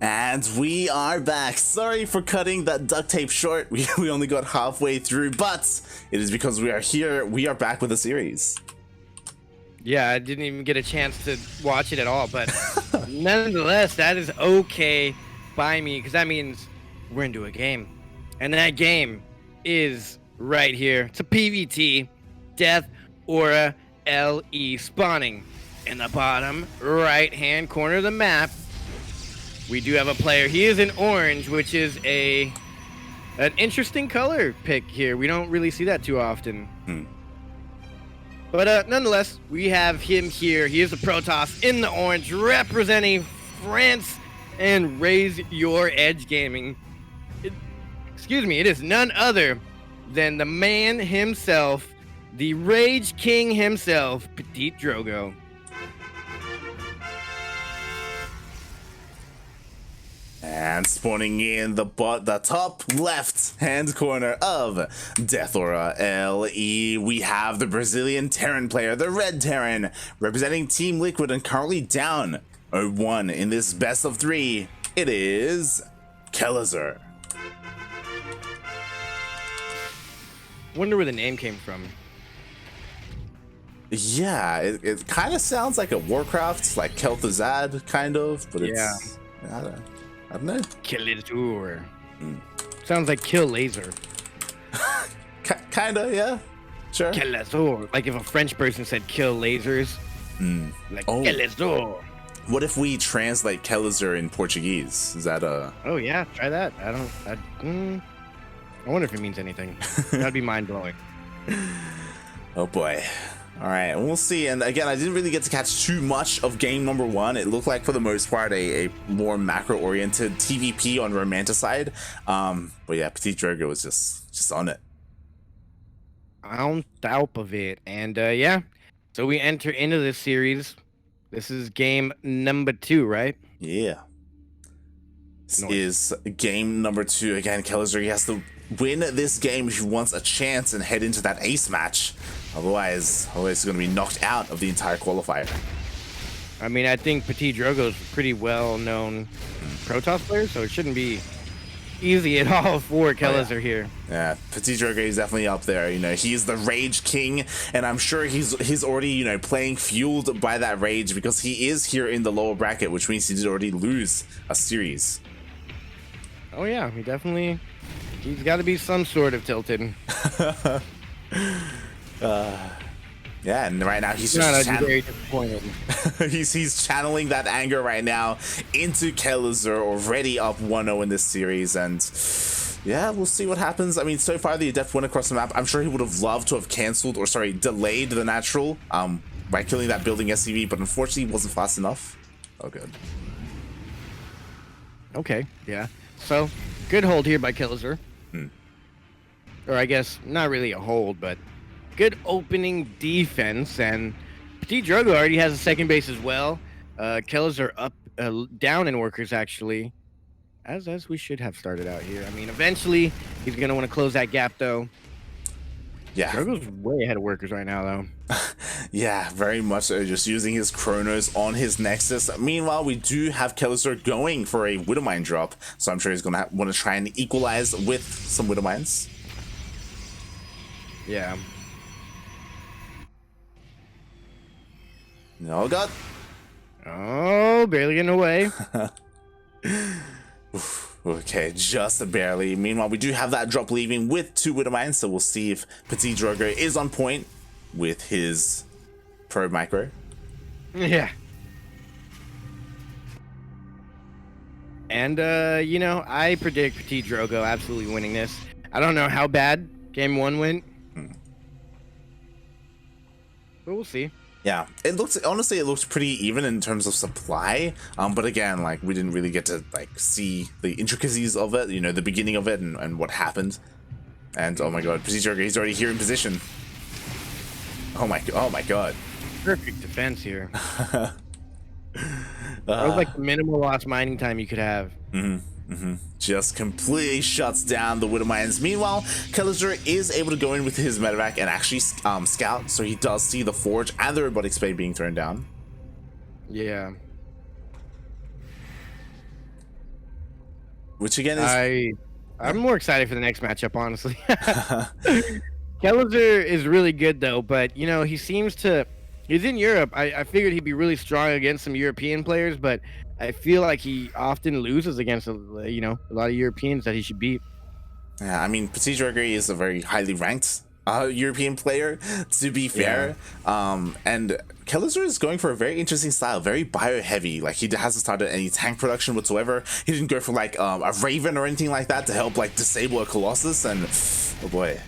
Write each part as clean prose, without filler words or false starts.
And we are back. Sorry for cutting that duct tape short. We only got halfway through, but it is because we are here. We are back with the series. Yeah, I didn't even get a chance to watch it at all, but nonetheless, that is okay by me because that means we're into a game. And that game is right here. It's a PvT, Death Aura LE spawning. In the bottom right-hand corner of the map, we do have a player. He is in orange, which is an interesting color pick here. We don't really see that too often. But nonetheless, we have him here. He is the Protoss in the orange, representing France and Raise Your Edge Gaming. It is none other than the man himself, the Rage King himself, PtitDrogo. And spawning in the top left hand corner of Death Aura LE, we have the Brazilian Terran player, the Red Terran, representing Team Liquid and currently down 0-1 in this best of 3. It is Kelazhur. Wonder where the name came from. Yeah, it kind of sounds like a Warcraft, like Kel'Thuzad, kind of, but it's... Yeah. I don't know. Kelazhur. Sounds like kill laser. Kinda, yeah. Sure. Kelazhur. Like if a French person said kill lasers. Like Kelazhur. What if we translate Kelazhur in Portuguese? Is that a... Oh yeah, try that. I wonder if it means anything. That'd be mind-blowing. Oh boy. All right, we'll see. And again, I didn't really get to catch too much of game number 1. It looked like, for the most part, a more macro-oriented TVP on Romanticide. But yeah, PtitDrogo was just on it. On top of it. And yeah, so we enter into this series. This is game number 2, right? Yeah. This is game number 2. Again, Kelazhur, he has to win this game if he wants a chance and head into that ace match. Otherwise he's going to be knocked out of the entire qualifier. I mean, I think PtitDrogo is a pretty well-known Protoss player, so it shouldn't be easy at all for Kelazhur here. Yeah, PtitDrogo is definitely up there. You know, he's the Rage King, and I'm sure he's already, you know, playing fueled by that rage because he is here in the lower bracket, which means he did already lose a series. Oh yeah, he's got to be some sort of tilted. Yeah, and right now he's just very disappointed. he's channeling that anger right now into Kelazhur, already up 1-0 in this series, and yeah, we'll see what happens. I mean, so far the Adept went across the map. I'm sure he would have loved to have delayed the natural by killing that building SCV, but unfortunately it wasn't fast enough. Oh, good. Okay, yeah. So, good hold here by Kelazhur. Or I guess not really a hold, but good opening defense, and PtitDrogo already has a second base as well. Kelazhur up, down in workers actually, as we should have started out here. I mean, eventually he's gonna want to close that gap though. Yeah, Drogo's way ahead of workers right now though. Yeah, very much so. Just using his Chronos on his Nexus. Meanwhile, we do have Kelazhur going for a Widowmine drop, so I'm sure he's gonna want to try and equalize with some Widowmines. Yeah. Oh god. Oh, barely getting away. Okay, just barely. Meanwhile, we do have that drop leaving with 2 Widowmines, so we'll see if PtitDrogo is on point with his probe micro. Yeah. And you know, I predict PtitDrogo absolutely winning this. I don't know how bad game 1 went. But we'll see. Yeah, honestly it looks pretty even in terms of supply, but again, like, we didn't really get to like see the intricacies of it, you know, the beginning of it and what happened. And oh my god, PtitDrogo, he's already here in position. Oh my god. Perfect defense here. That was like the minimal loss mining time you could have. Just completely shuts down the Widowmines. Meanwhile, Kelazhur is able to go in with his medevac and actually scout, so he does see the Forge and the Robotic Spade being thrown down. Yeah. which again is I'm more excited for the next matchup, honestly. Kelazhur is really good though, but you know, he's in Europe. I figured he'd be really strong against some European players, but I feel like he often loses against a lot of Europeans that he should beat. Yeah, I mean, PtitDrogo is a very highly ranked European player, to be fair. Yeah. And Kelazhur is going for a very interesting style, very bio heavy. Like, he hasn't started any tank production whatsoever. He didn't go for like a Raven or anything like that to help like disable a Colossus. And oh boy.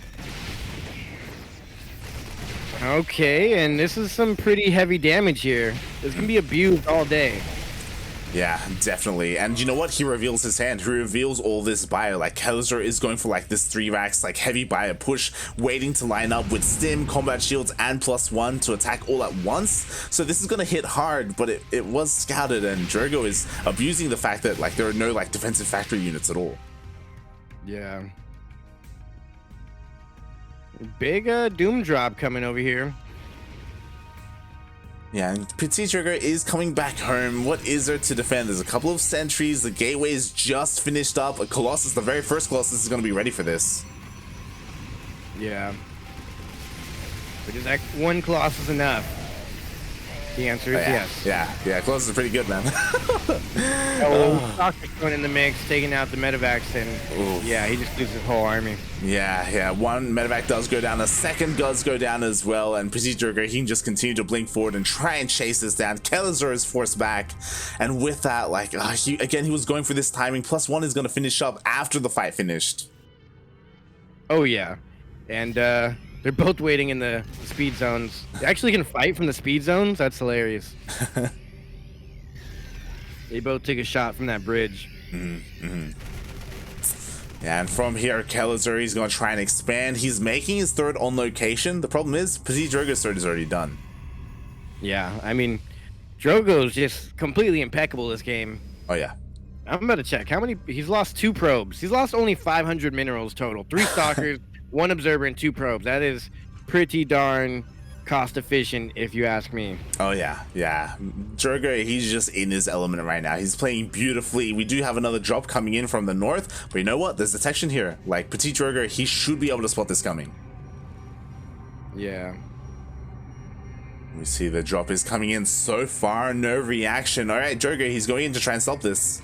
Okay, and this is some pretty heavy damage here. This can be abused all day. Yeah, definitely. And you know what? He reveals his hand. He reveals all this bio. Like, Kelazhur is going for like this 3-racks, like heavy bio push, waiting to line up with stim, combat shields, and +1 to attack all at once. So this is going to hit hard, but it was scouted, and Drogo is abusing the fact that like there are no like defensive factory units at all. Yeah. Big doom drop coming over here. Yeah, and PtitDrogo is coming back home. What is there to defend? There's a couple of sentries. The gateway is just finished up. A Colossus, the very first Colossus, is going to be ready for this. Yeah. But is that one Colossus enough? The answer is yes. Yeah, Colossus is pretty good, man. Doctor's going in the mix, taking out the medevacs, and yeah, he just loses his whole army. Yeah, one medevac does go down, a second does go down as well, and PtitDrogo, he can just continue to blink forward and try and chase this down. Kelazhur is forced back, and with that, like, he was going for this timing. +1 is going to finish up after the fight finished. Oh yeah, and they're both waiting in the speed zones. They actually can fight from the speed zones? That's hilarious. They both take a shot from that bridge. Yeah, and from here, Kelazhur, he's going to try and expand. He's making his third on location. The problem is, PtitDrogo's third is already done. Yeah, I mean, Drogo's just completely impeccable this game. Oh, yeah. I'm about to check. How many? He's lost 2 probes. He's lost only 500 minerals total. 3 stalkers, 1 observer, and 2 probes. That is pretty darn cost efficient, if you ask me. Oh yeah. Drogo, he's just in his element right now. He's playing beautifully. We do have another drop coming in from the north, but you know what? There's detection here. Like, PtitDrogo, he should be able to spot this coming. Yeah. We see the drop is coming in so far. No reaction. All right, Drogo, he's going in to try and stop this.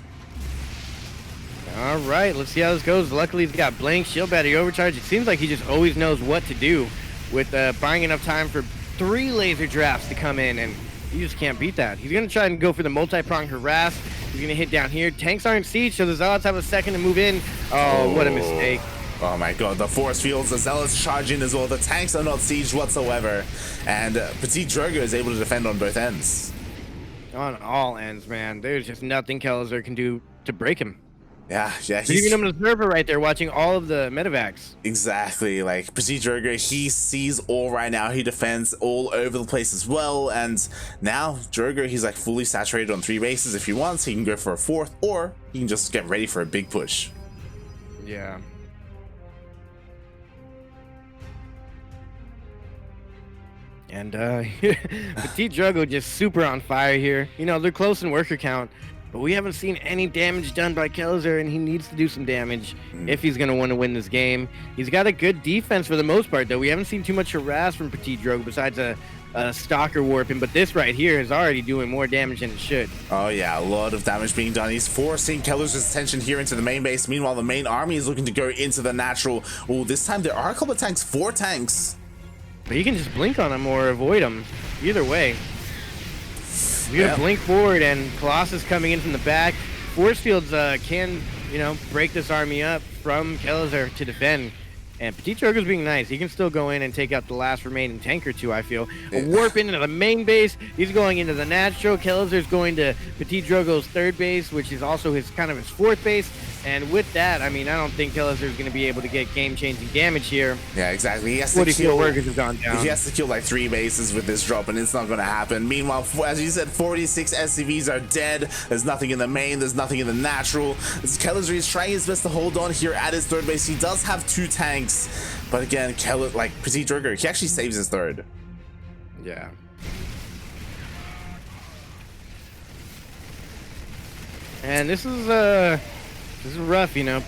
All right, let's see how this goes. Luckily, he's got blank shield battery overcharge. It seems like he just always knows what to do with buying enough time for 3 laser drafts to come in, and you just can't beat that. He's going to try and go for the multi-pronged harass. He's going to hit down here. Tanks aren't siege, so the Zealots have a second to move in. Oh, what a mistake. Oh my god, the force fields, the Zealots charge in as well. The tanks are not sieged whatsoever, and PtitDrogo is able to defend on both ends. On all ends, man. There's just nothing Kelazhur can do to break him. Yeah. He's even an observer right there watching all of the medevacs. Exactly. Like, PtitDrogo, he sees all right now. He defends all over the place as well. And now, Drogo, he's like fully saturated on 3 bases. If he wants, he can go for a 4th, or he can just get ready for a big push. Yeah. And PtitDrogo just super on fire here. You know, they're close in worker count, but we haven't seen any damage done by Kelazhur, and he needs to do some damage if he's going to want to win this game. He's got a good defense for the most part, though. We haven't seen too much harass from PtitDrogo besides a stalker warping, but this right here is already doing more damage than it should. Oh yeah, a lot of damage being done. He's forcing Kelazhur's attention here into the main base. Meanwhile, the main army is looking to go into the natural. Oh, this time there are a couple of tanks, 4 tanks. But you can just blink on them or avoid them. Either way. You're gonna blink forward, and Colossus coming in from the back. Force fields can, break this army up from Kelazhur to defend. And PtitDrogo's being nice. He can still go in and take out the last remaining tank or 2, I feel. A warp into the main base. He's going into the natural. Kelazhur's going to PtitDrogo's 3rd base, which is also his 4th base. And with that, I mean, I don't think Kelazhur is going to be able to get game-changing damage here. Yeah, exactly. He has to 44 workers have gone down. He has to kill like 3 bases with this drop, and it's not going to happen. Meanwhile, as you said, 46 SCVs are dead. There's nothing in the main. There's nothing in the natural. Kelazhur is trying his best to hold on here at his 3rd base. He does have 2 tanks, but again, PtitDrogo, he actually saves his 3rd. Yeah. And this is This is rough, you know.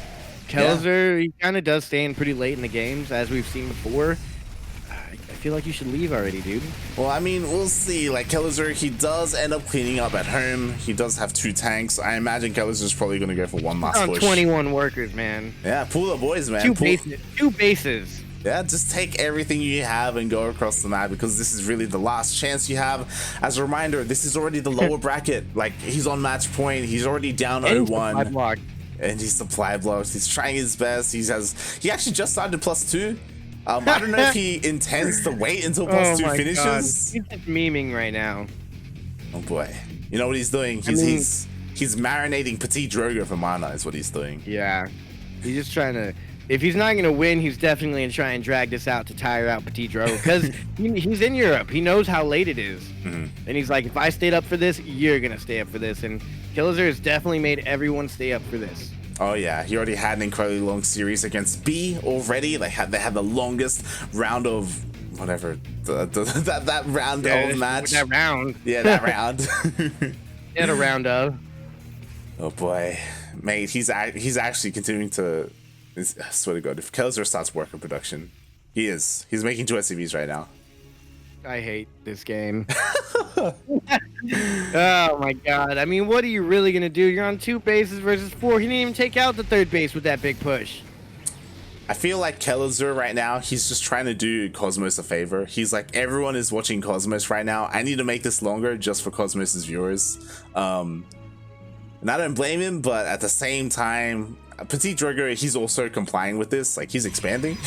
Kelazhur, he kind of does stay in pretty late in the games, as we've seen before. I feel like you should leave already, dude. Well, I mean, we'll see. Like, Kelazhur, he does end up cleaning up at home. He does have 2 tanks. I imagine Kelazhur's probably going to go for one last push. 21 workers, man. Yeah, pull the boys, man. 2 bases. Yeah, just take everything you have and go across the map, because this is really the last chance you have. As a reminder, this is already the lower bracket. Like, he's on match point. He's already down 0-1. And he's supply blocked. He's trying his best. He actually just started +2. I don't know if he intends to wait until +2 finishes. God. He's just memeing right now. Oh boy. You know what he's doing? He's marinating PtitDrogo for mana is what he's doing. Yeah. He's just trying to... If he's not going to win, he's definitely going to try and drag this out to tire out PtitDrogo. Because he's in Europe. He knows how late it is. And he's like, if I stayed up for this, you're going to stay up for this. And Kelazhur has definitely made everyone stay up for this. Oh yeah, he already had an incredibly long series against B already. They had the longest round of whatever that round of match. That round. Yeah, that round. He had a round of. Oh boy, mate, he's actually continuing to. I swear to God, if Kelazhur starts working production, he's making 2 SCVs right now. I hate this game. Oh my God. I mean, what are you really going to do? You're on 2 bases versus 4. He didn't even take out the 3rd base with that big push. I feel like Kelazhur right now, he's just trying to do Cosmos a favor. He's like, everyone is watching Cosmos right now. I need to make this longer just for Cosmos's viewers. And I don't blame him, but at the same time, PtitDrogo, he's also complying with this. Like, he's expanding.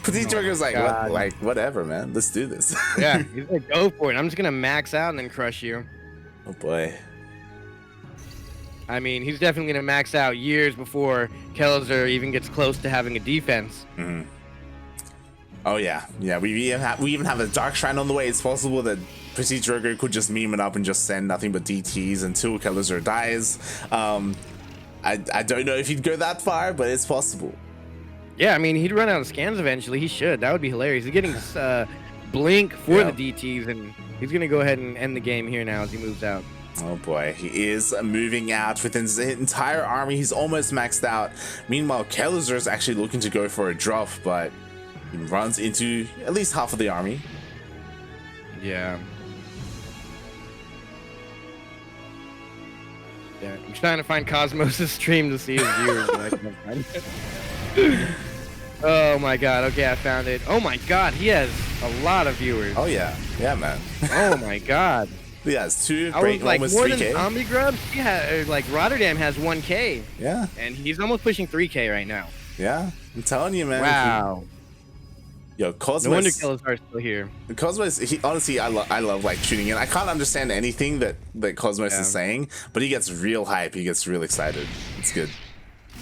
PtitDrogo's like, whatever, man. Let's do this. Yeah, he's like, go for it. I'm just going to max out and then crush you. Oh, boy. I mean, he's definitely going to max out years before Kelazhur even gets close to having a defense. Oh, yeah. Yeah, we even have a Dark Shrine on the way. It's possible that PtitDrogo could just meme it up and just send nothing but DTs until Kelazhur dies. I don't know if he'd go that far, but it's possible. Yeah, I mean, he'd run out of scans eventually. He should. That would be hilarious. He's getting Blink for the DTs, and he's going to go ahead and end the game here now as he moves out. Oh boy, he is moving out with his entire army. He's almost maxed out. Meanwhile, Kelazhur is actually looking to go for a drop, but he runs into at least half of the army. Yeah. Yeah, I'm trying to find Cosmos' stream to see his viewers, but I can't find it. Oh my God, okay, I found it. Oh my God, he has a lot of viewers. Oh yeah, yeah, man. Oh my God. He has 2, I was like, almost more 3K. than Zombie Grubs, like Rotterdam has 1K. Yeah. And he's almost pushing 3K right now. Yeah, I'm telling you, man. Wow. Yo, Cosmos. No wonder Kelazhur's still here. Cosmos, honestly, I love like tuning in. I can't understand anything that Cosmos is saying, but he gets real hype. He gets real excited. It's good.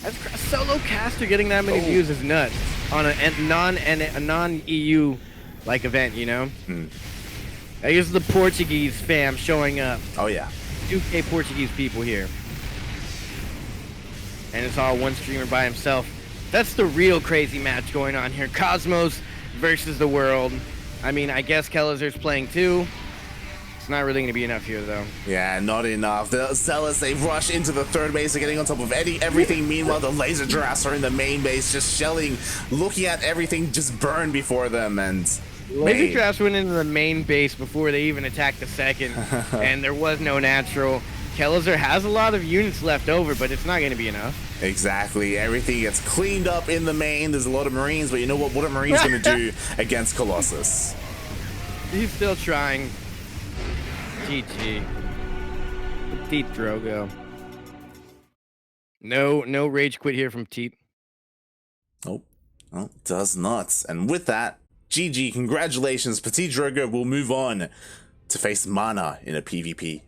A solo caster getting that many views is nuts on a non-EU like event, you know. I guess the Portuguese fam showing up. Oh yeah. 2K Portuguese people here, and it's all one streamer by himself. That's the real crazy match going on here. Cosmos versus the world. I mean, I guess Kelazhur's playing too. It's not really going to be enough here, though. Yeah, not enough. The Zealots, they rush into the 3rd base. They're getting on top of everything. Meanwhile, the Laser Giraffes are in the main base, just shelling, looking at everything just burn before them. And Laser Giraffes went into the main base before they even attacked the 2nd, and there was no natural. Kelazhur has a lot of units left over, but it's not going to be enough. Exactly. Everything gets cleaned up in the main. There's a lot of Marines, but you know what? What are Marines going to do against Colossus? He's still trying. GG. PtitDrogo. No rage quit here from Teat. Oh, does not. And with that, GG. Congratulations. PtitDrogo will move on to face Mana in a PvP.